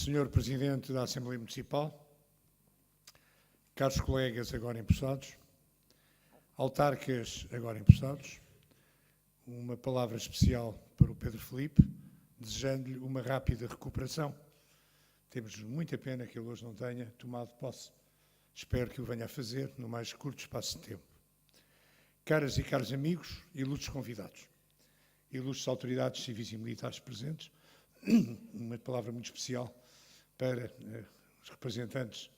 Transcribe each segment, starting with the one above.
Senhor Presidente da Assembleia Municipal, caros colegas agora empossados, autarcas agora empossados, uma palavra especial para o Pedro Filipe, desejando-lhe uma rápida recuperação. Temos muita pena que ele hoje não tenha tomado posse. Espero que o venha a fazer no mais curto espaço de tempo. Caras e caros amigos, ilustres convidados, ilustres autoridades civis e militares presentes, uma palavra muito especial para os representantes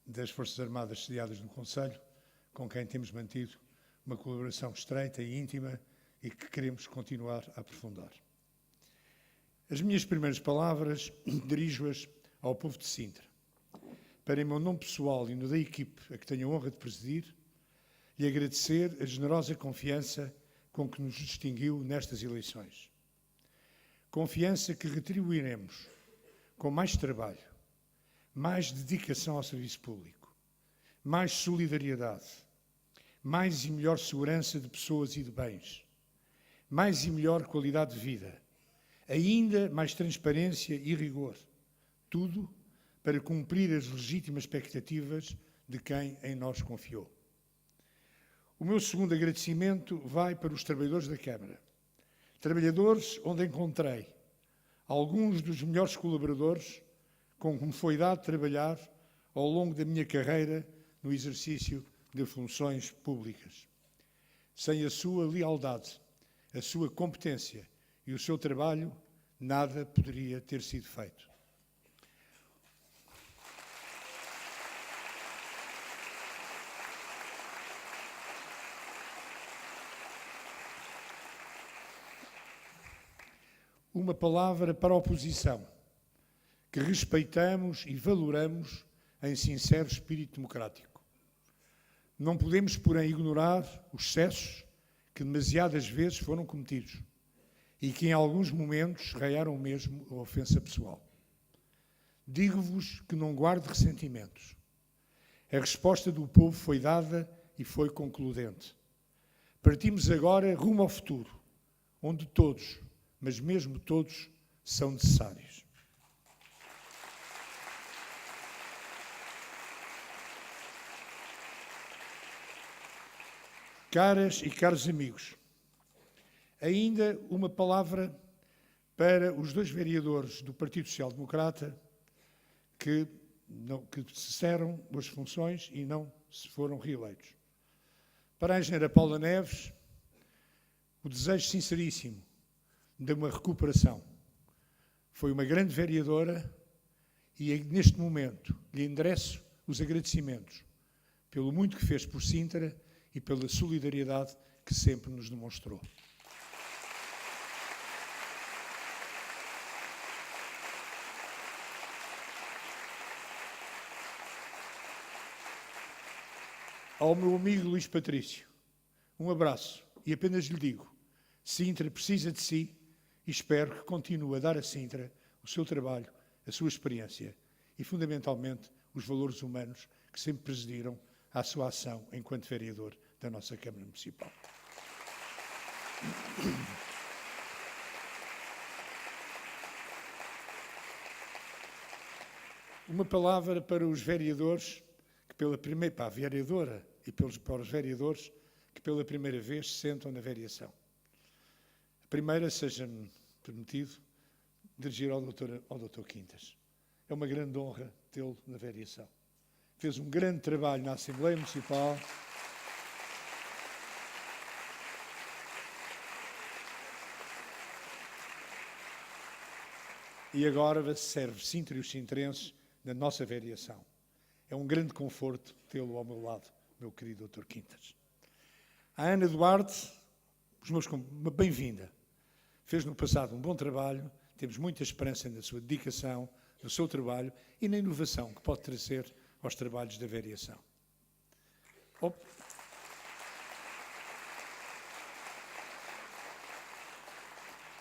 das Forças Armadas sediadas no Conselho, com quem temos mantido uma colaboração estreita e íntima e que queremos continuar a aprofundar. As minhas primeiras palavras dirijo-as ao povo de Sintra, para, em meu nome pessoal e no da equipe a que tenho a honra de presidir, lhe agradecer a generosa confiança com que nos distinguiu nestas eleições. Confiança que retribuiremos com mais trabalho, mais dedicação ao serviço público, mais solidariedade, mais e melhor segurança de pessoas e de bens, mais e melhor qualidade de vida, ainda mais transparência e rigor, tudo para cumprir as legítimas expectativas de quem em nós confiou. O meu segundo agradecimento vai para os trabalhadores da Câmara. Trabalhadores onde encontrei alguns dos melhores colaboradores com que me foi dado trabalhar ao longo da minha carreira no exercício de funções públicas. Sem a sua lealdade, a sua competência e o seu trabalho, nada poderia ter sido feito. Uma palavra para a oposição, que respeitamos e valoramos em sincero espírito democrático. Não podemos, porém, ignorar os excessos que demasiadas vezes foram cometidos e que em alguns momentos raiaram mesmo a ofensa pessoal. Digo-vos que não guardo ressentimentos. A resposta do povo foi dada e foi concludente. Partimos agora rumo ao futuro, onde todos, mas mesmo todos, são necessários. Caras e caros amigos, ainda uma palavra para os dois vereadores do Partido Social Democrata que cessaram as funções e não se foram reeleitos. Para a engenheira Paula Neves, o desejo sinceríssimo de uma recuperação. Foi uma grande vereadora e neste momento lhe endereço os agradecimentos pelo muito que fez por Sintra e pela solidariedade que sempre nos demonstrou. Ao meu amigo Luís Patrício, um abraço e apenas lhe digo, Sintra precisa de si e espero que continue a dar a Sintra o seu trabalho, a sua experiência e, fundamentalmente, os valores humanos que sempre presidiram à sua ação enquanto vereador da nossa Câmara Municipal. Uma palavra para os vereadores, que pela primeira, para a vereadora e para os vereadores que pela primeira vez se sentam na vereação. A primeira, seja-me permitido, dirigir ao Dr. Quintas. É uma grande honra tê-lo na vereação. Fez um grande trabalho na Assembleia Municipal. E agora serve Sintra e os sintrenses na nossa vereação. É um grande conforto tê-lo ao meu lado, meu querido Dr. Quintas. A Ana Duarte, uma bem-vinda. Fez no passado um bom trabalho, temos muita esperança na sua dedicação, no seu trabalho e na inovação que pode trazer aos trabalhos da vereação.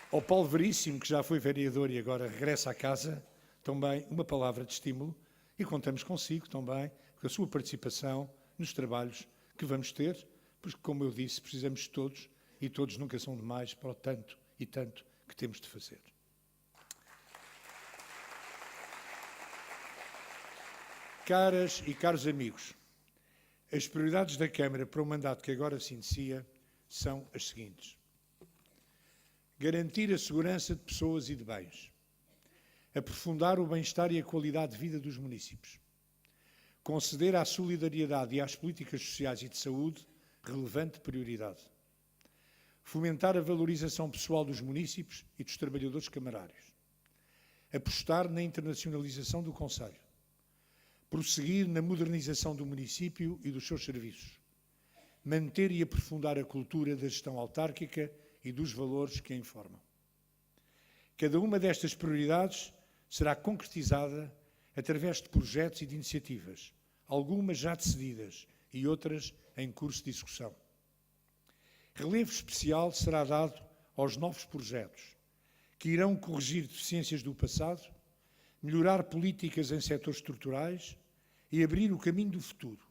Ao Paulo Veríssimo, que já foi vereador e agora regressa à casa, também uma palavra de estímulo e contamos consigo também com a sua participação nos trabalhos que vamos ter, porque, como eu disse, precisamos de todos e todos nunca são demais para o tanto e tanto que temos de fazer. Caras e caros amigos, as prioridades da Câmara para o mandato que agora se inicia são as seguintes: garantir a segurança de pessoas e de bens, aprofundar o bem-estar e a qualidade de vida dos municípios, conceder à solidariedade e às políticas sociais e de saúde relevante prioridade, fomentar a valorização pessoal dos municípios e dos trabalhadores camarários, apostar na internacionalização do concelho, prosseguir na modernização do município e dos seus serviços, manter e aprofundar a cultura da gestão autárquica e dos valores que a informam. Cada uma destas prioridades será concretizada através de projetos e de iniciativas, algumas já decididas e outras em curso de execução. Relevo especial será dado aos novos projetos, que irão corrigir deficiências do passado, melhorar políticas em setores estruturais e abrir o caminho do futuro,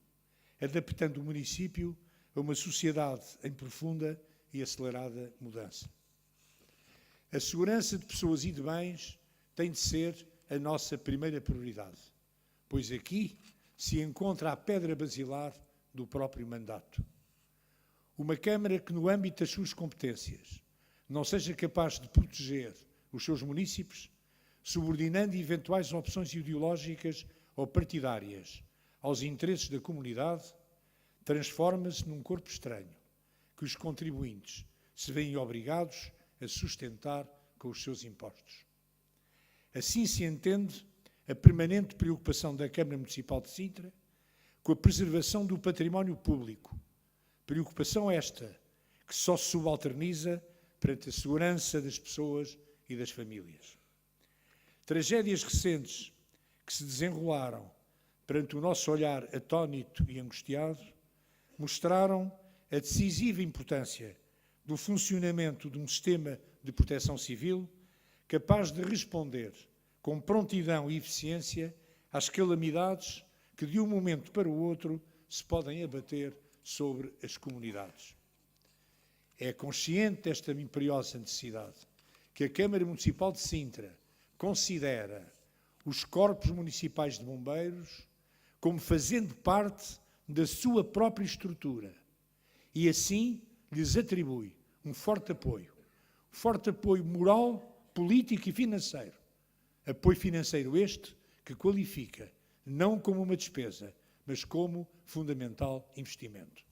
adaptando o município a uma sociedade em profunda e acelerada mudança. A segurança de pessoas e de bens tem de ser a nossa primeira prioridade, pois aqui se encontra a pedra basilar do próprio mandato. Uma Câmara que, no âmbito das suas competências, não seja capaz de proteger os seus municípios, subordinando eventuais opções ideológicas ou partidárias aos interesses da comunidade, transforma-se num corpo estranho, que os contribuintes se veem obrigados a sustentar com os seus impostos. Assim se entende a permanente preocupação da Câmara Municipal de Sintra com a preservação do património público, preocupação esta que só se subalterniza perante a segurança das pessoas e das famílias. Tragédias recentes que se desenrolaram perante o nosso olhar atónito e angustiado mostraram a decisiva importância do funcionamento de um sistema de proteção civil capaz de responder com prontidão e eficiência às calamidades que de um momento para o outro se podem abater sobre as comunidades. É consciente desta imperiosa necessidade que a Câmara Municipal de Sintra considera os corpos municipais de bombeiros como fazendo parte da sua própria estrutura e assim lhes atribui um forte apoio moral, político e financeiro. Apoio financeiro este que qualifica não como uma despesa, mas como fundamental investimento.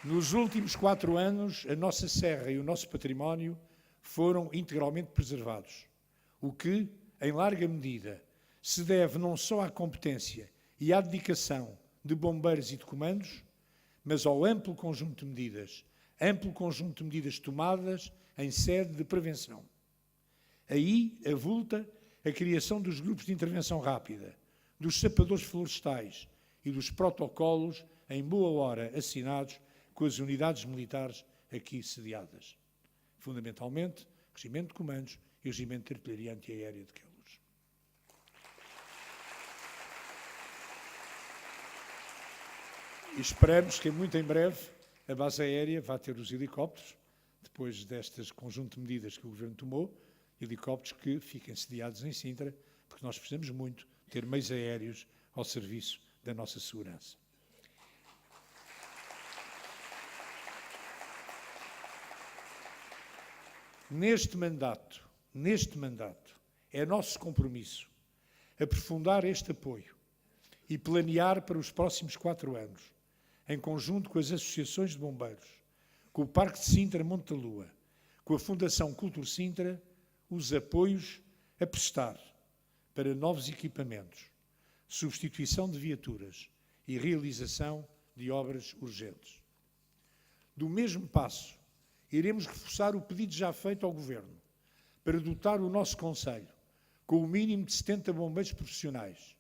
Nos últimos 4 anos, a nossa serra e o nosso património foram integralmente preservados, o que, em larga medida, se deve não só à competência e à dedicação de bombeiros e de comandos, mas ao amplo conjunto de medidas tomadas em sede de prevenção. Aí avulta a criação dos grupos de intervenção rápida, dos sapadores florestais e dos protocolos em boa hora assinados com as unidades militares aqui sediadas. Fundamentalmente, o Regimento de Comandos e o Regimento de Artilharia Antiaérea de Queluz. E esperamos que muito em breve a base aérea vá ter os helicópteros, depois destes conjunto de medidas que o Governo tomou, helicópteros que fiquem sediados em Sintra, porque nós precisamos muito ter meios aéreos ao serviço da nossa segurança. Neste mandato, é nosso compromisso aprofundar este apoio e planear para os próximos 4 anos, em conjunto com as associações de bombeiros, com o Parque de Sintra Monte da Lua, com a Fundação Cultur Sintra, os apoios a prestar para novos equipamentos, substituição de viaturas e realização de obras urgentes. Do mesmo passo, iremos reforçar o pedido já feito ao Governo para dotar o nosso Concelho com o mínimo de 70 bombeiros profissionais.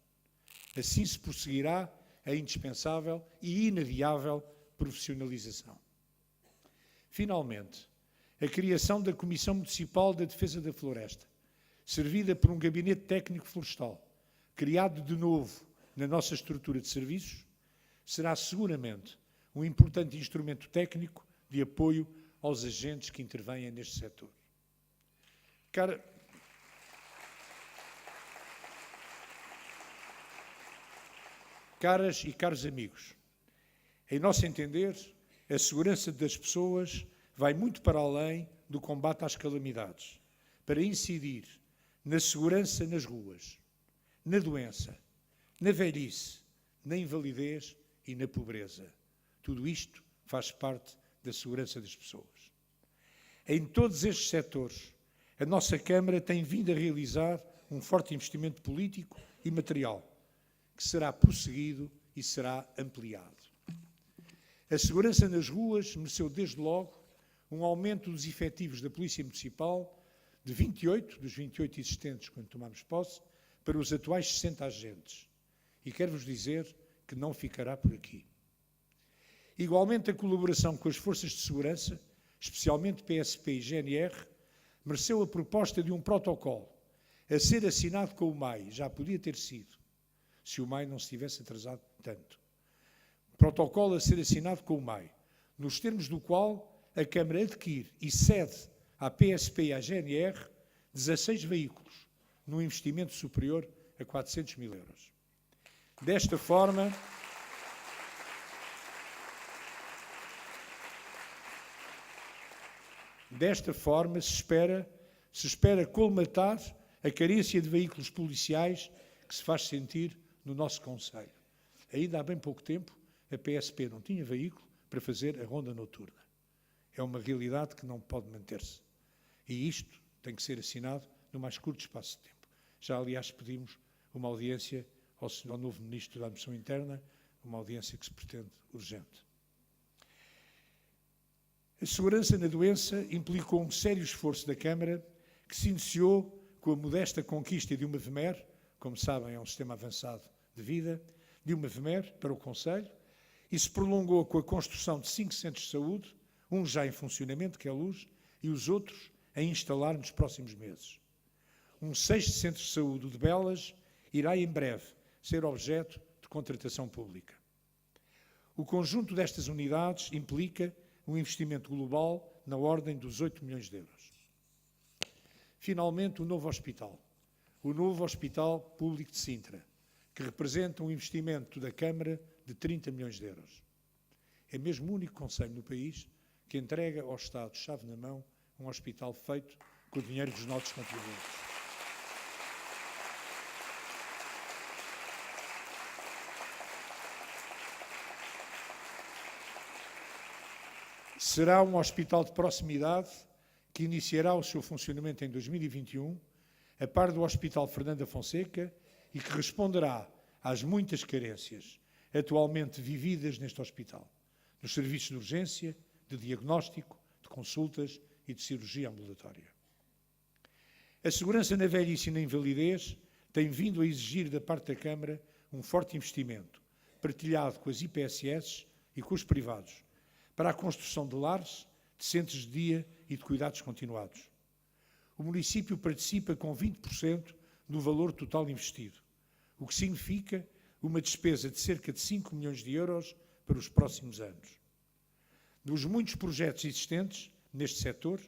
Assim se prosseguirá a indispensável e inadiável profissionalização. Finalmente, a criação da Comissão Municipal da Defesa da Floresta, servida por um gabinete técnico florestal, criado de novo na nossa estrutura de serviços, será seguramente um importante instrumento técnico de apoio aos agentes que intervêm neste setor. Caras e caros amigos, em nosso entender, a segurança das pessoas vai muito para além do combate às calamidades, para incidir na segurança nas ruas, na doença, na velhice, na invalidez e na pobreza. Tudo isto faz parte da segurança das pessoas. Em todos estes setores, a nossa Câmara tem vindo a realizar um forte investimento político e material, que será prosseguido e será ampliado. A segurança nas ruas mereceu, desde logo, um aumento dos efetivos da Polícia Municipal de 28, dos 28 existentes quando tomámos posse, para os atuais 60 agentes. E quero-vos dizer que não ficará por aqui. Igualmente, a colaboração com as forças de segurança, especialmente PSP e GNR, mereceu a proposta de um protocolo a ser assinado com o MAI. Já podia ter sido, se o MAI não se tivesse atrasado tanto. Protocolo a ser assinado com o MAI, nos termos do qual a Câmara adquire e cede à PSP e à GNR 16 veículos, num investimento superior a 400 mil euros. Desta forma, se espera colmatar a carência de veículos policiais que se faz sentir no nosso concelho. Ainda há bem pouco tempo, a PSP não tinha veículo para fazer a ronda noturna. É uma realidade que não pode manter-se. E isto tem que ser assinado no mais curto espaço de tempo. Já, aliás, pedimos uma audiência ao novo Ministro da Administração Interna, uma audiência que se pretende urgente. A segurança na doença implicou um sério esforço da Câmara, que se iniciou com a modesta conquista de uma VMER, como sabem, é um sistema avançado de vida, de uma VMER para o Concelho, e se prolongou com a construção de 5 centros de saúde, um já em funcionamento, que é a Luz, e os outros a instalar nos próximos meses. Um 6º centro de saúde, o de Belas, irá em breve ser objeto de contratação pública. O conjunto destas unidades implica um investimento global na ordem dos 8 milhões de euros. Finalmente, o novo Hospital Público de Sintra, que representa um investimento da Câmara de 30 milhões de euros. É mesmo o único concelho no país que entrega ao Estado, chave na mão, um hospital feito com o dinheiro dos nossos contribuintes. Será um hospital de proximidade que iniciará o seu funcionamento em 2021, a par do Hospital Fernando Fonseca, e que responderá às muitas carências atualmente vividas neste hospital, nos serviços de urgência, de diagnóstico, de consultas e de cirurgia ambulatória. A segurança na velhice e na invalidez tem vindo a exigir da parte da Câmara um forte investimento, partilhado com as IPSS e com os privados, para a construção de lares, de centros de dia e de cuidados continuados. O município participa com 20% do valor total investido, o que significa uma despesa de cerca de 5 milhões de euros para os próximos anos. Dos muitos projetos existentes neste setor,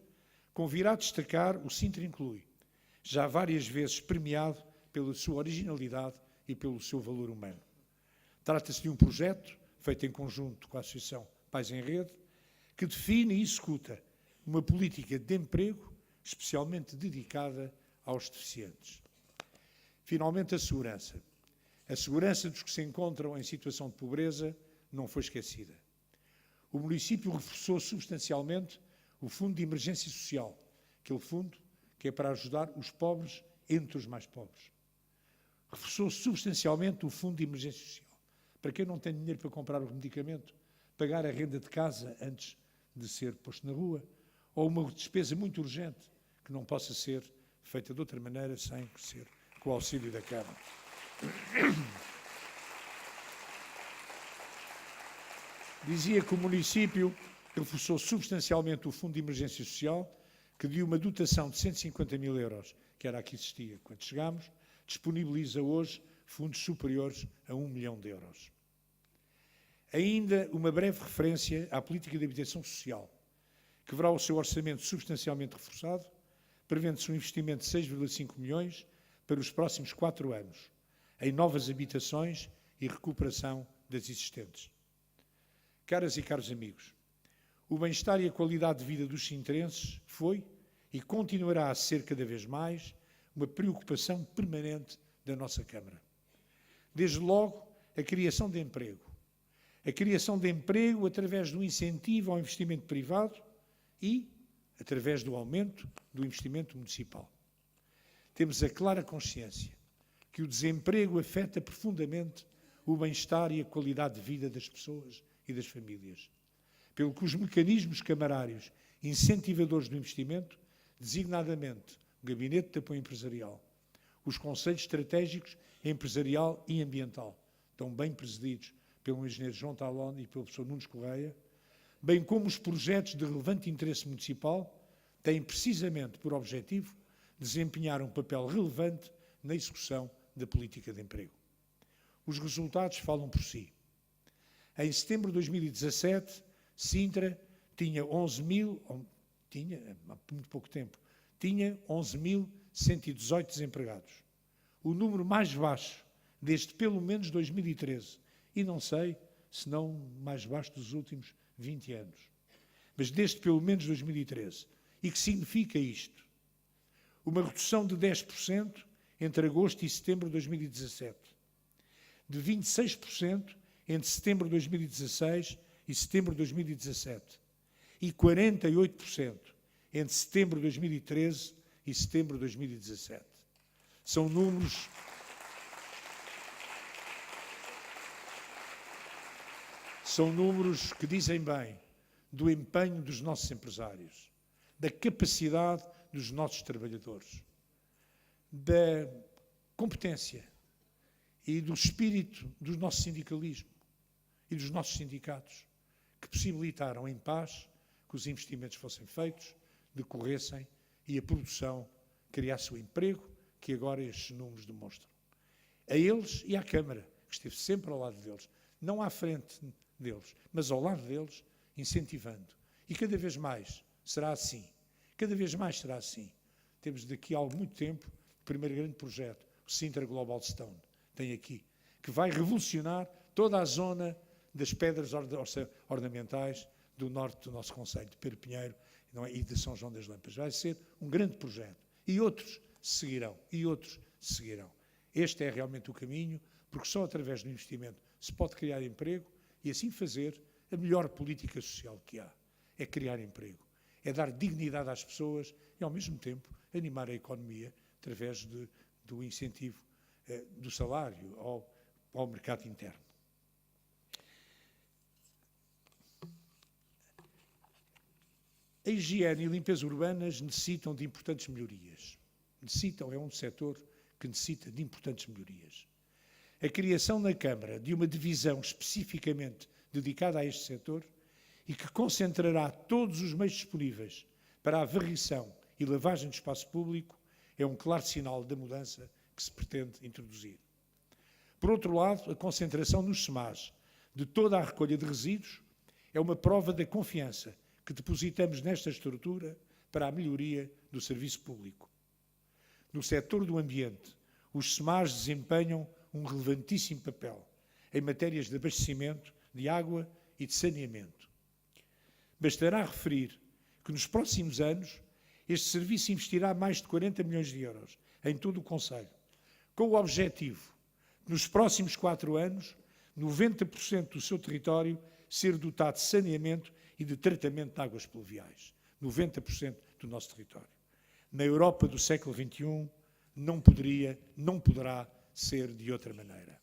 convirá destacar o Sintra Inclui, já várias vezes premiado pela sua originalidade e pelo seu valor humano. Trata-se de um projeto feito em conjunto com a Associação Pais em Rede, que define e executa uma política de emprego especialmente dedicada aos deficientes. Finalmente, a segurança. A segurança dos que se encontram em situação de pobreza não foi esquecida. O município reforçou substancialmente o Fundo de Emergência Social, aquele fundo que é para ajudar os pobres entre os mais pobres. Reforçou substancialmente o Fundo de Emergência Social. Para quem não tem dinheiro para comprar o medicamento, pagar a renda de casa antes de ser posto na rua, ou uma despesa muito urgente que não possa ser feita de outra maneira sem ser com o auxílio da Câmara. Dizia que o município reforçou substancialmente o Fundo de Emergência Social, que de uma dotação de 150 mil euros, que era a que existia quando chegámos, disponibiliza hoje fundos superiores a 1 milhão de euros. Ainda uma breve referência à política de habitação social, que verá o seu orçamento substancialmente reforçado, prevendo-se um investimento de 6,5 milhões para os próximos 4 anos, em novas habitações e recuperação das existentes. Caras e caros amigos, o bem-estar e a qualidade de vida dos sintrenses foi e continuará a ser cada vez mais uma preocupação permanente da nossa Câmara. Desde logo, a criação de emprego. A criação de emprego através do incentivo ao investimento privado e através do aumento do investimento municipal. Temos a clara consciência que o desemprego afeta profundamente o bem-estar e a qualidade de vida das pessoas e das famílias, pelo que os mecanismos camarários incentivadores do investimento, designadamente o Gabinete de Apoio Empresarial, os Conselhos Estratégicos Empresarial e Ambiental, tão bem presididos pelo engenheiro João Talon e pelo professor Nunes Correia, bem como os projetos de relevante interesse municipal, têm precisamente por objetivo desempenhar um papel relevante na execução da política de emprego. Os resultados falam por si. Em setembro de 2017, Sintra tinha há muito pouco tempo, tinha 11.118 desempregados. O número mais baixo desde pelo menos 2013, e não sei se não mais baixo dos últimos 20 anos, mas desde pelo menos 2013. E que significa isto? Uma redução de 10% entre agosto e setembro de 2017, de 26% entre setembro de 2016 e setembro de 2017, e 48% entre setembro de 2013 e setembro de 2017. São números que dizem bem do empenho dos nossos empresários, da capacidade dos nossos trabalhadores, da competência e do espírito do nosso sindicalismo e dos nossos sindicatos, que possibilitaram em paz que os investimentos fossem feitos, decorressem e a produção criasse o emprego que agora estes números demonstram. A eles e à Câmara, que esteve sempre ao lado deles, não à frente deles, mas ao lado deles, incentivando. E cada vez mais será assim. Cada vez mais será assim. Temos daqui a muito tempo o primeiro grande projeto, o Sintra Global Stone, tem aqui, que vai revolucionar toda a zona das pedras ornamentais do norte do nosso concelho, de Pedro Pinheiro e de São João das Lampas. Vai ser um grande projeto. E outros seguirão. Este é realmente o caminho, porque só através do investimento se pode criar emprego e assim fazer a melhor política social que há. É criar emprego. É dar dignidade às pessoas e, ao mesmo tempo, animar a economia através do incentivo do salário ao mercado interno. A higiene e limpeza urbanas necessitam de importantes melhorias. É um setor que necessita de importantes melhorias. A criação na Câmara de uma divisão especificamente dedicada a este setor e que concentrará todos os meios disponíveis para a varrição e lavagem do espaço público é um claro sinal da mudança que se pretende introduzir. Por outro lado, a concentração nos SEMAS de toda a recolha de resíduos é uma prova da confiança que depositamos nesta estrutura para a melhoria do serviço público. No setor do ambiente, os SEMAS desempenham um relevantíssimo papel em matérias de abastecimento, de água e de saneamento. Bastará referir que nos próximos anos este serviço investirá mais de 40 milhões de euros em todo o concelho, com o objetivo de, nos próximos 4 anos, 90% do seu território ser dotado de saneamento e de tratamento de águas pluviais. 90% do nosso território. Na Europa do século XXI não poderá ser de outra maneira.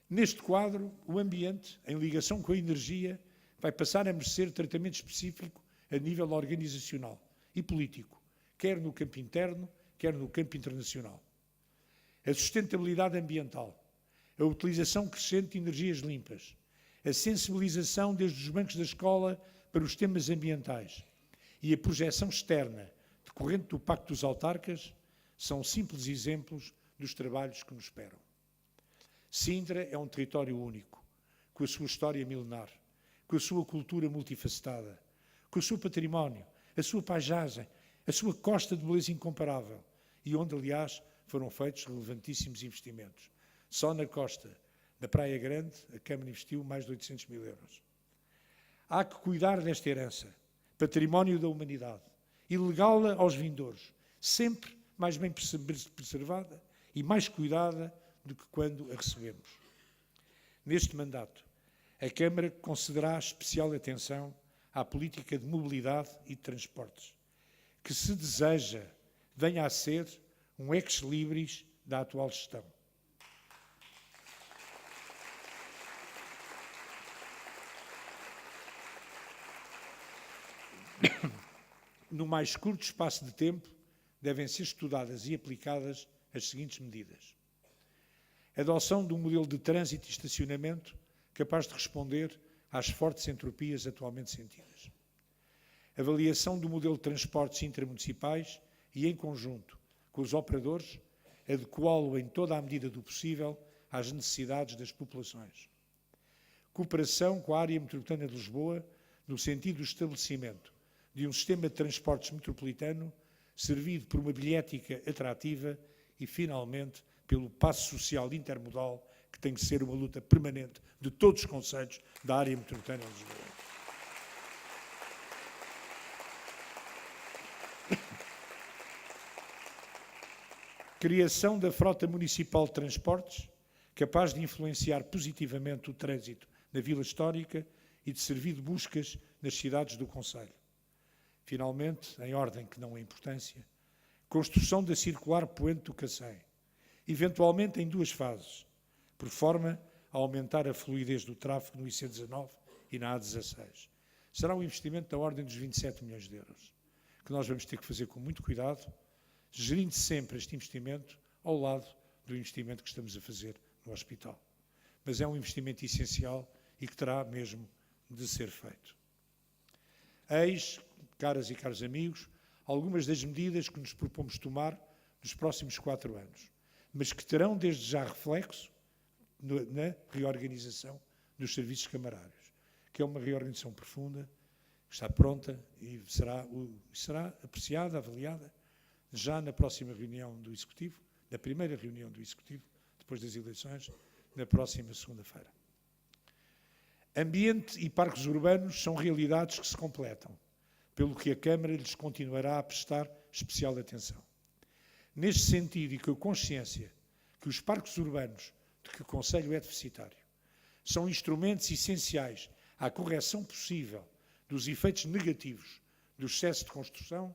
Neste quadro, o ambiente, em ligação com a energia, vai passar a merecer tratamento específico a nível organizacional e político, quer no campo interno, quer no campo internacional. A sustentabilidade ambiental, a utilização crescente de energias limpas, a sensibilização desde os bancos da escola para os temas ambientais e a projeção externa decorrente do Pacto dos Autarcas são simples exemplos dos trabalhos que nos esperam. Sintra é um território único, com a sua história milenar, com a sua cultura multifacetada, com o seu património, a sua paisagem, a sua costa de beleza incomparável e onde, aliás, foram feitos relevantíssimos investimentos. Só na costa, na Praia Grande, a Câmara investiu mais de 800 mil euros. Há que cuidar desta herança, património da humanidade, e legá-la aos vindouros, sempre mais bem preservada e mais cuidada do que quando a recebemos. Neste mandato, a Câmara concederá especial atenção à política de mobilidade e de transportes, que, se deseja, venha a ser um ex-libris da atual gestão. No mais curto espaço de tempo, devem ser estudadas e aplicadas as seguintes medidas. Adoção de um modelo de trânsito e estacionamento capaz de responder às fortes entropias atualmente sentidas. Avaliação do modelo de transportes intermunicipais e, em conjunto com os operadores, adequá-lo em toda a medida do possível às necessidades das populações. Cooperação com a área metropolitana de Lisboa no sentido do estabelecimento de um sistema de transportes metropolitano servido por uma bilhética atrativa e, finalmente, pelo passo social intermodal, que tem que ser uma luta permanente de todos os concelhos da área metropolitana de Lisboa. Criação da frota municipal de transportes, capaz de influenciar positivamente o trânsito na Vila Histórica e de servir de buscas nas cidades do concelho. Finalmente, em ordem que não é importância, construção da circular Poente do Cacém, eventualmente em duas fases, por forma a aumentar a fluidez do tráfego no IC19 e na A16. Será um investimento da ordem dos 27 milhões de euros, que nós vamos ter que fazer com muito cuidado, gerindo sempre este investimento ao lado do investimento que estamos a fazer no hospital. Mas é um investimento essencial e que terá mesmo de ser feito. Eis, caras e caros amigos, algumas das medidas que nos propomos tomar nos próximos 4 anos, mas que terão desde já reflexo na reorganização dos serviços camarários, que é uma reorganização profunda, que está pronta e será apreciada, avaliada, já na próxima reunião do Executivo, na primeira reunião do Executivo, depois das eleições, na próxima segunda-feira. Ambiente e parques urbanos são realidades que se completam, pelo que a Câmara lhes continuará a prestar especial atenção. Neste sentido, e com a consciência que os parques urbanos de que o Concelho é deficitário são instrumentos essenciais à correção possível dos efeitos negativos do excesso de construção,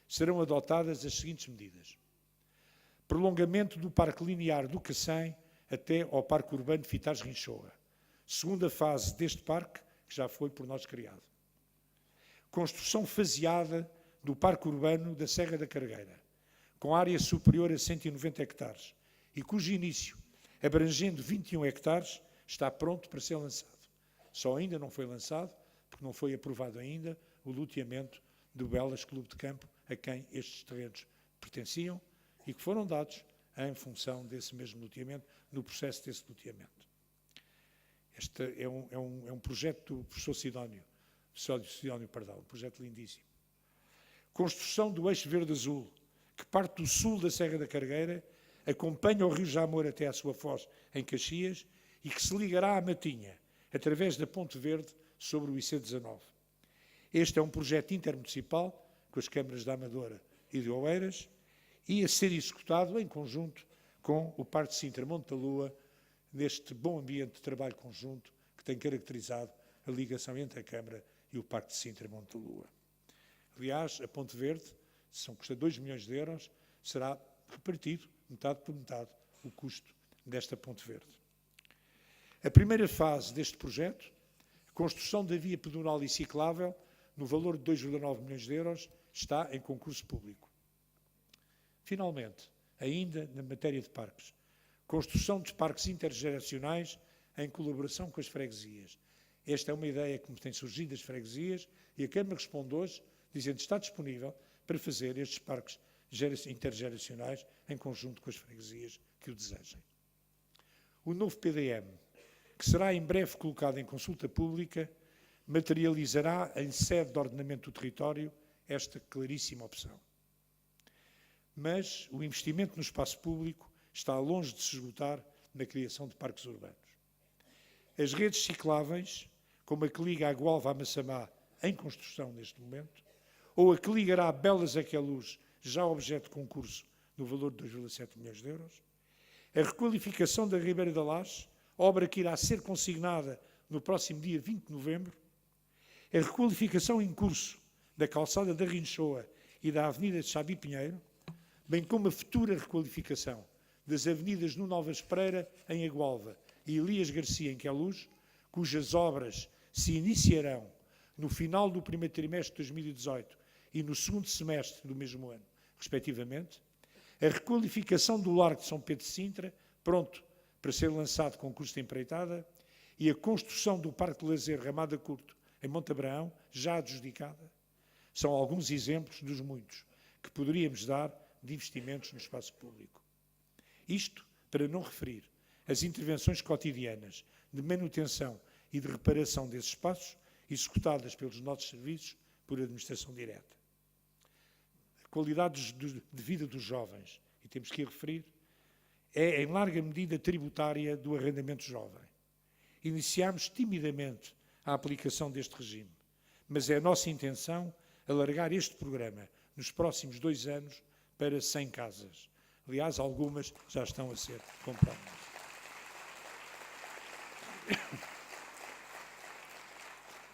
serão adotadas as seguintes medidas. Prolongamento do Parque Linear do Cacém até ao Parque Urbano de Fitares-Rinchoa, segunda fase deste parque, que já foi por nós criado. Construção faseada do Parque Urbano da Serra da Cargueira, com área superior a 190 hectares e cujo início, abrangendo 21 hectares, está pronto para ser lançado. Só ainda não foi lançado, porque não foi aprovado ainda o loteamento do Belas Clube de Campo, a quem estes terrenos pertenciam e que foram dados em função desse mesmo loteamento, no processo desse loteamento. Este é um projeto do professor Sidónio, um projeto lindíssimo. Construção do eixo verde-azul, que parte do sul da Serra da Cargueira, acompanha o Rio Jamor até à sua foz em Caxias e que se ligará à Matinha, através da Ponte Verde sobre o IC19. Este é um projeto intermunicipal, com as câmaras da Amadora e de Oeiras, e a ser executado em conjunto com o Parque de Sintra Monte da Lua, neste bom ambiente de trabalho conjunto que tem caracterizado a ligação entre a Câmara e o Parque de Sintra Monte da Lua. Aliás, a Ponte Verde, custa 2 milhões de euros, será repartido, metade por metade, o custo desta Ponte Verde. A primeira fase deste projeto, a construção da via pedonal e ciclável, no valor de 2,9 milhões de euros, está em concurso público. Finalmente, ainda na matéria de parques, construção de parques intergeracionais em colaboração com as freguesias. Esta é uma ideia que me tem surgido das freguesias e a Câmara responde hoje, dizendo que está disponível para fazer estes parques intergeracionais em conjunto com as freguesias que o desejem. O novo PDM, que será em breve colocado em consulta pública, materializará em sede de ordenamento do território esta claríssima opção. Mas o investimento no espaço público está longe de se esgotar na criação de parques urbanos. As redes cicláveis, como a que liga a Gualva a Massamá, em construção neste momento, ou a que ligará Belas a Queluz, já objeto de concurso no valor de 2,7 milhões de euros, a requalificação da Ribeira da Laje, obra que irá ser consignada no próximo dia 20 de novembro, a requalificação em curso da calçada da Rinchoa e da Avenida de Xabi Pinheiro, bem como a futura requalificação das avenidas Nuno Alves Pereira, em Agualva, e Elias Garcia, em Queluz, cujas obras se iniciarão no final do primeiro trimestre de 2018 e no segundo semestre do mesmo ano, respectivamente, a requalificação do Largo de São Pedro de Sintra, pronto para ser lançado concurso de empreitada, e a construção do Parque de Lazer Ramada Curto, em Monte Abraão, já adjudicada, são alguns exemplos dos muitos que poderíamos dar de investimentos no espaço público. Isto para não referir as intervenções cotidianas de manutenção e de reparação desses espaços executadas pelos nossos serviços por administração direta. A qualidade de vida dos jovens, e temos que ir referir, é em larga medida tributária do arrendamento jovem. Iniciámos timidamente a aplicação deste regime, mas é a nossa intenção alargar este programa nos próximos 2 anos para 100 casas. Aliás, algumas já estão a ser compradas.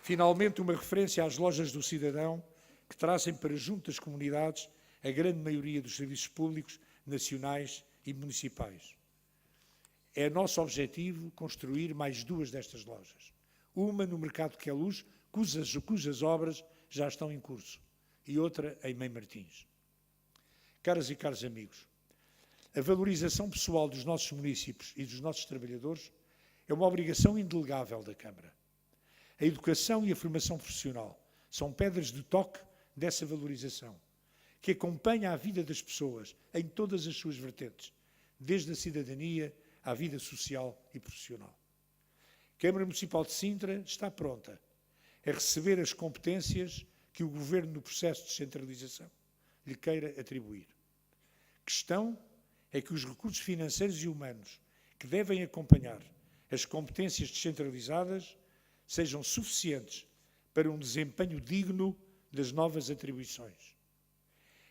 Finalmente, uma referência às lojas do cidadão que trazem para junto das comunidades a grande maioria dos serviços públicos nacionais e municipais. É nosso objetivo construir mais 2 destas lojas. Uma no mercado de Queluz, cujas obras já estão em curso, e outra em Mãe Martins. Caras e caros amigos, a valorização pessoal dos nossos municípios e dos nossos trabalhadores é uma obrigação indelegável da Câmara. A educação e a formação profissional são pedras de toque dessa valorização, que acompanha a vida das pessoas em todas as suas vertentes, desde a cidadania à vida social e profissional. A Câmara Municipal de Sintra está pronta a receber as competências que o Governo, no processo de descentralização, lhe queira atribuir. A questão é que os recursos financeiros e humanos que devem acompanhar as competências descentralizadas sejam suficientes para um desempenho digno das novas atribuições.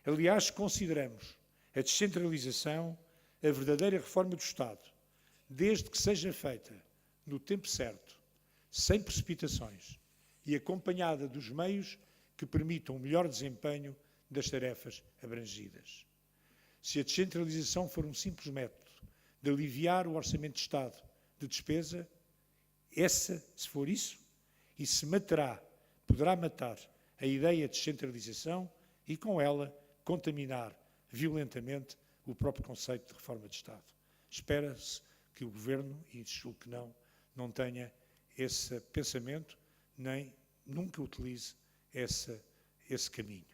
Aliás, consideramos a descentralização a verdadeira reforma do Estado, desde que seja feita no tempo certo, sem precipitações e acompanhada dos meios que permitam o melhor desempenho das tarefas abrangidas. Se a descentralização for um simples método de aliviar o orçamento de Estado de despesa, se for isso, isso poderá matar a ideia de descentralização e, com ela, contaminar violentamente o próprio conceito de reforma de Estado. Espera-se que o Governo, e julgo que não tenha esse pensamento, nem nunca utilize esse caminho.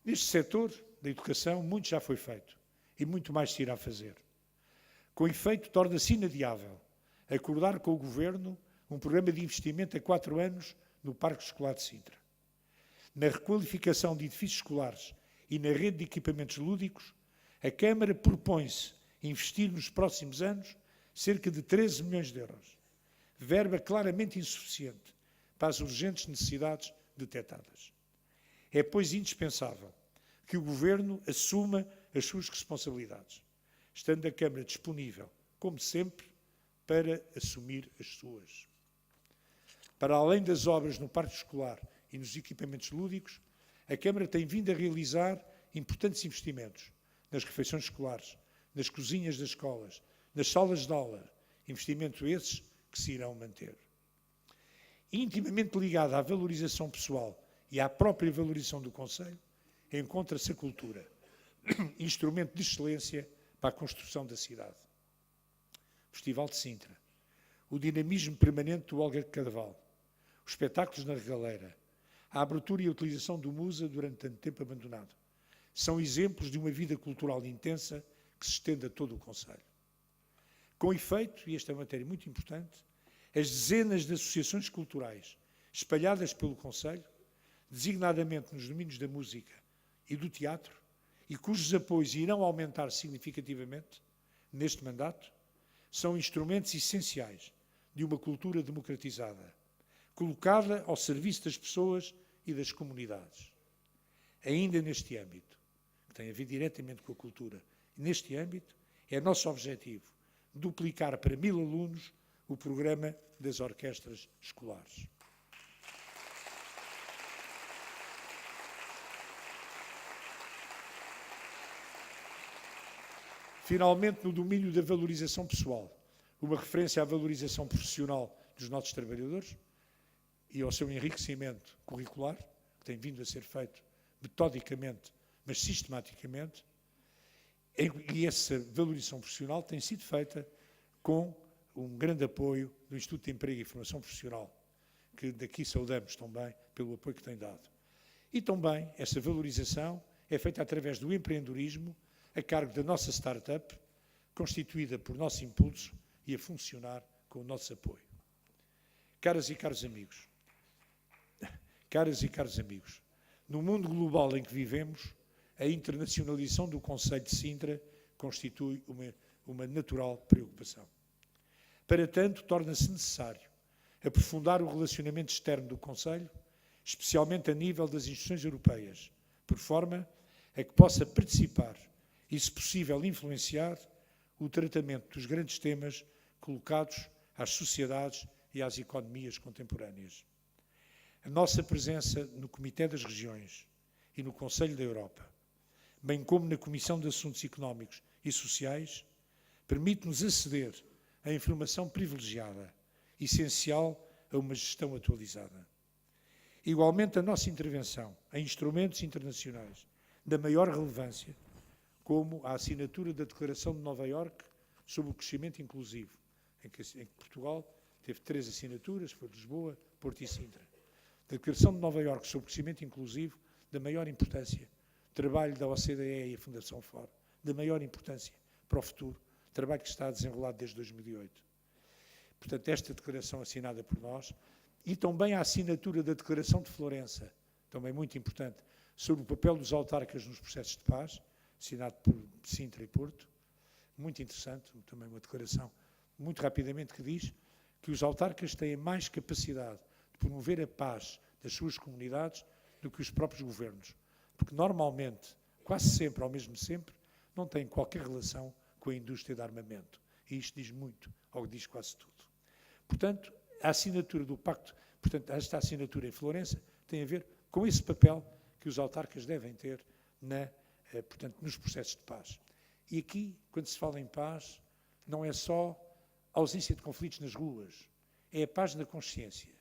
Neste setor da educação, muito já foi feito e muito mais se irá fazer. Com efeito, torna-se inadiável acordar com o Governo um programa de investimento a 4 anos no Parque Escolar de Sintra. Na requalificação de edifícios escolares e na rede de equipamentos lúdicos, a Câmara propõe-se investir nos próximos anos cerca de 13 milhões de euros, verba claramente insuficiente para as urgentes necessidades detectadas. É, pois, indispensável que o Governo assuma as suas responsabilidades, estando a Câmara disponível, como sempre, para assumir as suas. Para além das obras no parque escolar e nos equipamentos lúdicos, a Câmara tem vindo a realizar importantes investimentos nas refeições escolares, nas cozinhas das escolas, nas salas de aula, investimentos esses que se irão manter. Intimamente ligada à valorização pessoal e à própria valorização do Conselho, encontra-se a cultura, instrumento de excelência para a construção da cidade. O Festival de Sintra, o dinamismo permanente do Olga de Carvalho, os espetáculos na Regaleira, a abertura e a utilização do Musa durante tanto tempo abandonado, são exemplos de uma vida cultural intensa que se estende a todo o Conselho. Com efeito, e esta é uma matéria muito importante, as dezenas de associações culturais espalhadas pelo Conselho, designadamente nos domínios da música e do teatro, e cujos apoios irão aumentar significativamente neste mandato, são instrumentos essenciais de uma cultura democratizada, colocada ao serviço das pessoas e das comunidades. Ainda neste âmbito, que tem a ver diretamente com a cultura, neste âmbito, é nosso objetivo duplicar para 1000 alunos o programa das orquestras escolares. Finalmente, no domínio da valorização pessoal, uma referência à valorização profissional dos nossos trabalhadores e ao seu enriquecimento curricular, que tem vindo a ser feito metodicamente, mas sistematicamente, e essa valorização profissional tem sido feita com um grande apoio do Instituto de Emprego e Formação Profissional, que daqui saudamos também pelo apoio que tem dado. E também essa valorização é feita através do empreendedorismo, a cargo da nossa startup, constituída por nosso impulso e a funcionar com o nosso apoio. Caras e caros amigos, no mundo global em que vivemos, a internacionalização do Conselho de Sintra constitui uma natural preocupação. Para tanto, torna-se necessário aprofundar o relacionamento externo do Conselho, especialmente a nível das instituições europeias, por forma a que possa participar e, se possível, influenciar o tratamento dos grandes temas colocados às sociedades e às economias contemporâneas. A nossa presença no Comitê das Regiões e no Conselho da Europa, bem como na Comissão de Assuntos Económicos e Sociais, permite-nos aceder à informação privilegiada, essencial a uma gestão atualizada. Igualmente, a nossa intervenção em instrumentos internacionais da maior relevância, como a assinatura da Declaração de Nova Iorque sobre o crescimento inclusivo, em que Portugal teve 3 assinaturas, foi Lisboa, Porto e Sintra. A Declaração de Nova Iorque sobre o crescimento inclusivo, da maior importância, trabalho da OCDE e a Fundação Ford, da maior importância para o futuro, trabalho que está a desenrolar desde 2008. Portanto, esta declaração assinada por nós, e também a assinatura da Declaração de Florença, também muito importante, sobre o papel dos autarcas nos processos de paz, assinado por Sintra e Porto, muito interessante, também uma declaração, muito rapidamente, que diz que os autarcas têm mais capacidade de promover a paz das suas comunidades do que os próprios governos, porque normalmente, quase sempre, ao mesmo sempre, não têm qualquer relação com a indústria de armamento. E isto diz muito, ou diz quase tudo. Portanto, a assinatura do pacto, portanto, esta assinatura em Florença tem a ver com esse papel que os autarcas devem ter portanto, nos processos de paz. E aqui, quando se fala em paz, não é só a ausência de conflitos nas ruas, é a paz na consciência.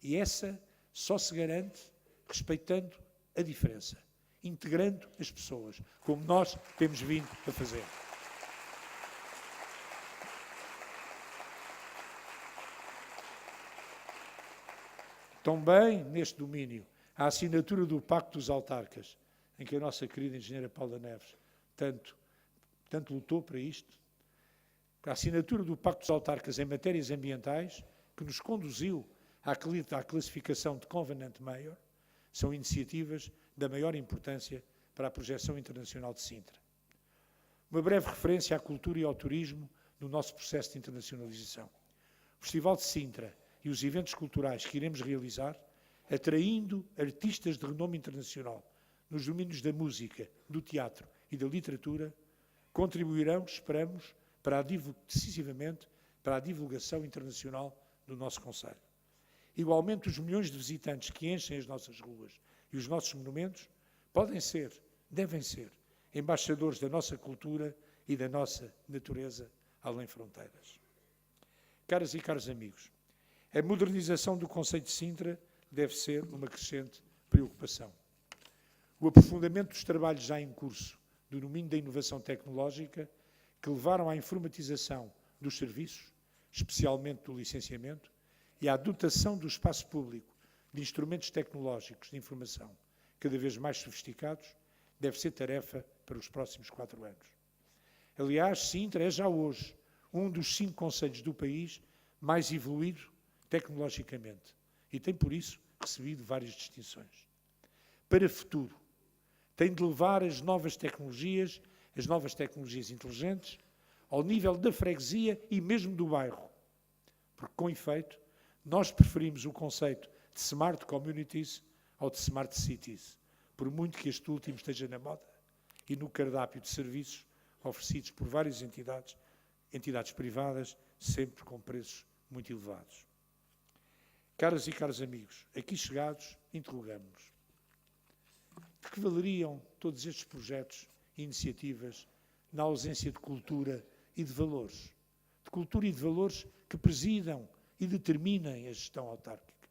E essa só se garante respeitando a diferença, integrando as pessoas, como nós temos vindo a fazer. Também, neste domínio, a assinatura do Pacto dos Autarcas, em que a nossa querida engenheira Paula Neves tanto lutou para isto, a assinatura do Pacto dos Autarcas em matérias ambientais, que nos conduziu à classificação de Covenant Mayor, são iniciativas da maior importância para a projeção internacional de Sintra. Uma breve referência à cultura e ao turismo no nosso processo de internacionalização. O Festival de Sintra e os eventos culturais que iremos realizar, atraindo artistas de renome internacional nos domínios da música, do teatro e da literatura, contribuirão, esperamos, decisivamente para a divulgação internacional do nosso Conselho. Igualmente, os milhões de visitantes que enchem as nossas ruas e os nossos monumentos podem ser, devem ser, embaixadores da nossa cultura e da nossa natureza além fronteiras. Caras e caros amigos, a modernização do Conselho de Sintra deve ser uma crescente preocupação. O aprofundamento dos trabalhos já em curso do domínio da inovação tecnológica, que levaram à informatização dos serviços, especialmente do licenciamento, e à dotação do espaço público de instrumentos tecnológicos de informação cada vez mais sofisticados, deve ser tarefa para os próximos 4 anos. Aliás, Sintra é já hoje um dos 5 concelhos do país mais evoluído tecnologicamente, e tem, por isso, recebido várias distinções. Para futuro, tem de levar as novas tecnologias inteligentes, ao nível da freguesia e mesmo do bairro. Porque, com efeito, nós preferimos o conceito de Smart Communities ao de Smart Cities, por muito que este último esteja na moda e no cardápio de serviços oferecidos por várias entidades privadas, sempre com preços muito elevados. Caras e caros amigos, aqui chegados, interrogamos-nos. De que valeriam todos estes projetos e iniciativas na ausência de cultura e de valores? De cultura e de valores que presidam e determinem a gestão autárquica.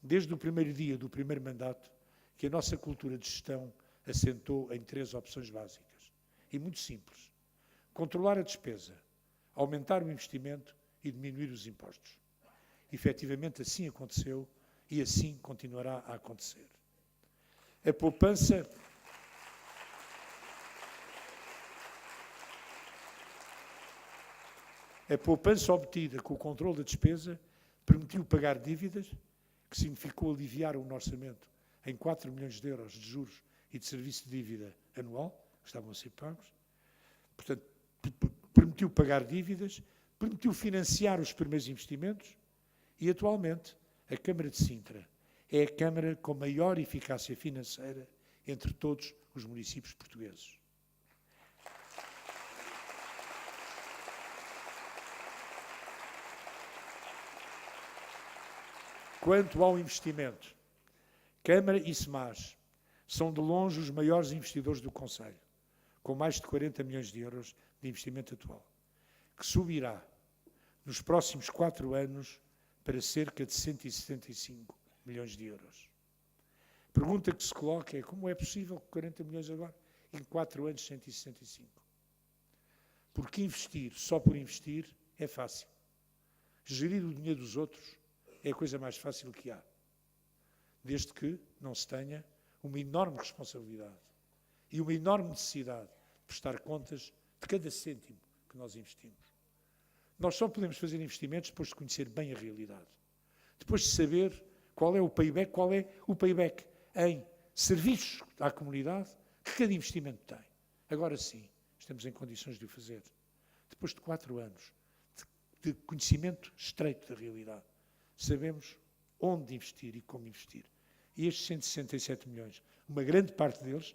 Desde o primeiro dia do primeiro mandato, que a nossa cultura de gestão assentou em 3 opções básicas. E muito simples. Controlar a despesa, aumentar o investimento e diminuir os impostos. Efetivamente, assim aconteceu e assim continuará a acontecer. A poupança obtida com o controle da despesa permitiu pagar dívidas, que significou aliviar um orçamento em 4 milhões de euros de juros e de serviço de dívida anual, que estavam a ser pagos. Portanto, permitiu pagar dívidas, permitiu financiar os primeiros investimentos e, atualmente, a Câmara de Sintra é a Câmara com maior eficácia financeira entre todos os municípios portugueses. Quanto ao investimento, Câmara e SEMAS são de longe os maiores investidores do Conselho, com mais de 40 milhões de euros de investimento atual, que subirá nos próximos 4 anos para cerca de 175 milhões de euros. A pergunta que se coloca é como é possível 40 milhões agora, em 4 anos 165? Porque investir só por investir é fácil. Gerir o dinheiro dos outros é a coisa mais fácil que há, desde que não se tenha uma enorme responsabilidade e uma enorme necessidade de prestar contas de cada cêntimo que nós investimos. Nós só podemos fazer investimentos depois de conhecer bem a realidade, depois de saber qual é o payback em serviços à comunidade que cada investimento tem. Agora sim, estamos em condições de o fazer. Depois de 4 anos de conhecimento estreito da realidade, sabemos onde investir e como investir. E estes 167 milhões, uma grande parte deles,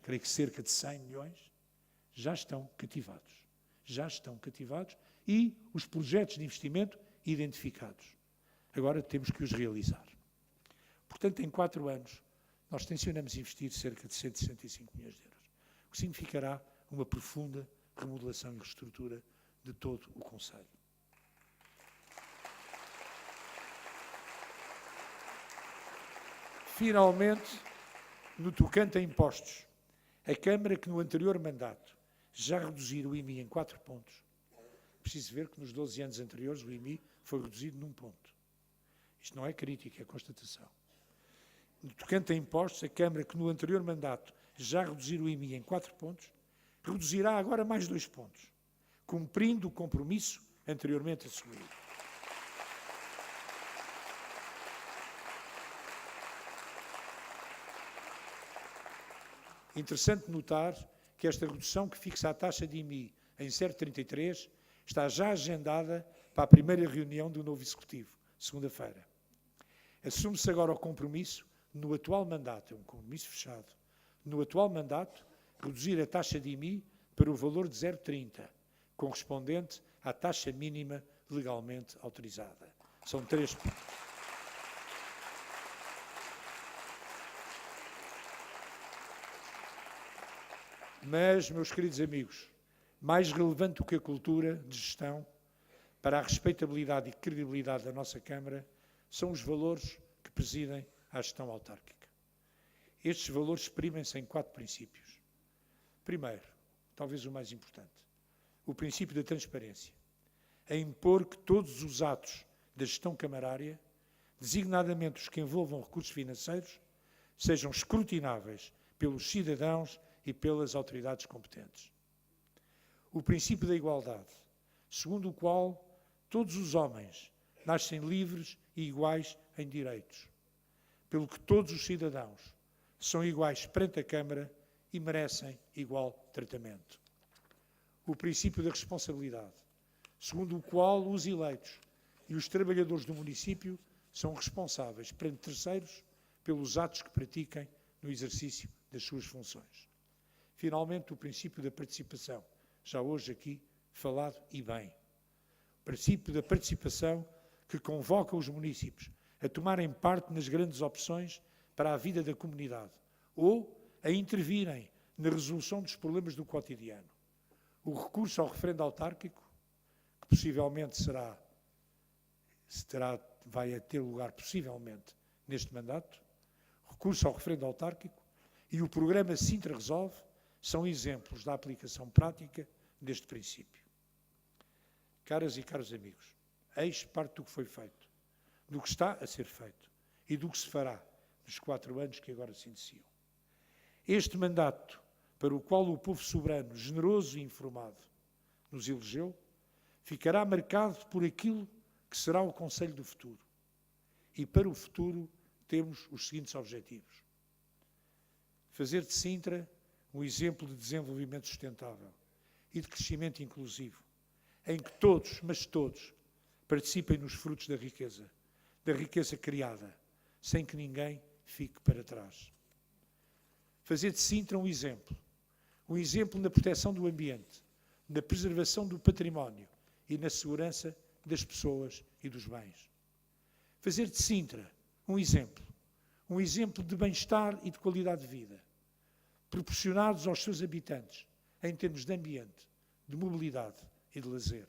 creio que cerca de 100 milhões, já estão cativados. Já estão cativados e os projetos de investimento identificados. Agora temos que os realizar. Portanto, em 4 anos, nós tencionamos investir cerca de 165 milhões de euros, o que significará uma profunda remodelação e reestrutura de todo o Conselho. Finalmente, no tocante a impostos, a Câmara, que no anterior mandato já reduziu o IMI em 4 pontos, preciso ver que nos 12 anos anteriores o IMI foi reduzido num ponto. Isto não é crítica, é constatação. No tocante a impostos, a Câmara, que no anterior mandato já reduziu o IMI em 4 pontos, reduzirá agora mais 2 pontos, cumprindo o compromisso anteriormente assumido. Interessante notar que esta redução que fixa a taxa de IMI em 0,33 está já agendada para a primeira reunião do novo Executivo, segunda-feira. Assume-se agora o compromisso, no atual mandato, é um compromisso fechado, no atual mandato, reduzir a taxa de IMI para o valor de 0,30, correspondente à taxa mínima legalmente autorizada. São 3 pontos. Mas, meus queridos amigos, mais relevante do que a cultura de gestão para a respeitabilidade e credibilidade da nossa Câmara são os valores que presidem à gestão autárquica. Estes valores exprimem-se em 4 princípios. Primeiro, talvez o mais importante, o princípio da transparência, a impor que todos os atos da gestão camarária, designadamente os que envolvam recursos financeiros, sejam escrutináveis pelos cidadãos e pelas autoridades competentes. O princípio da igualdade, segundo o qual todos os homens, nascem livres e iguais em direitos, pelo que todos os cidadãos são iguais perante a Câmara e merecem igual tratamento. O princípio da responsabilidade, segundo o qual os eleitos e os trabalhadores do município são responsáveis perante terceiros pelos atos que pratiquem no exercício das suas funções. Finalmente, o princípio da participação, já hoje aqui falado e bem. O princípio da participação que convoca os municípios a tomarem parte nas grandes opções para a vida da comunidade ou a intervirem na resolução dos problemas do cotidiano. O recurso ao referendo autárquico, que possivelmente vai ter lugar possivelmente neste mandato, recurso ao referendo autárquico e o programa Sintra Resolve são exemplos da aplicação prática deste princípio. Caras e caros amigos, eis parte do que foi feito, do que está a ser feito e do que se fará nos 4 anos que agora se iniciam. Este mandato, para o qual o povo soberano, generoso e informado, nos elegeu, ficará marcado por aquilo que será o Conselho do futuro. E para o futuro temos os seguintes objetivos. Fazer de Sintra um exemplo de desenvolvimento sustentável e de crescimento inclusivo, em que todos, mas todos, participem nos frutos da riqueza criada, sem que ninguém fique para trás. Fazer de Sintra um exemplo na proteção do ambiente, na preservação do património e na segurança das pessoas e dos bens. Fazer de Sintra um exemplo de bem-estar e de qualidade de vida, proporcionados aos seus habitantes, em termos de ambiente, de mobilidade e de lazer.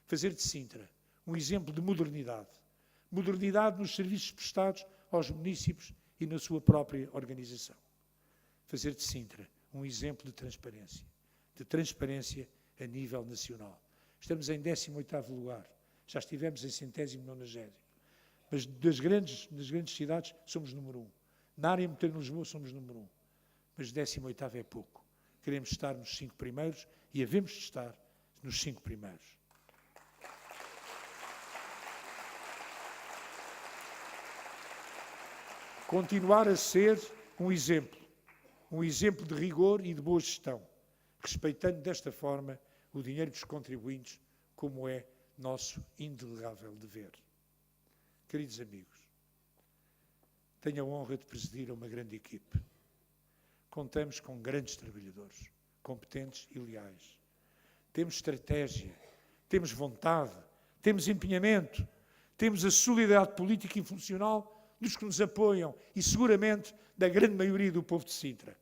Fazer de Sintra um exemplo de modernidade nos serviços prestados aos municípios e na sua própria organização. Fazer de Sintra um exemplo de transparência a nível nacional. Estamos em 18º lugar, já estivemos em 190º, mas das grandes cidades somos número 1. Na área metropolitana de Lisboa somos número 1, mas 18º é pouco. Queremos estar nos 5 primeiros e havemos de estar nos 5 primeiros. Continuar a ser um exemplo de rigor e de boa gestão, respeitando desta forma o dinheiro dos contribuintes, como é nosso indelegável dever. Queridos amigos, tenho a honra de presidir uma grande equipe. Contamos com grandes trabalhadores, competentes e leais. Temos estratégia, temos vontade, temos empenhamento, temos a solidariedade política e funcional dos que nos apoiam e, seguramente, da grande maioria do povo de Sintra.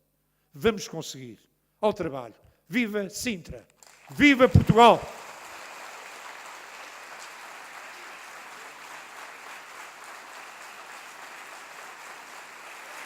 Vamos conseguir. Ao trabalho. Viva Sintra! Viva Portugal!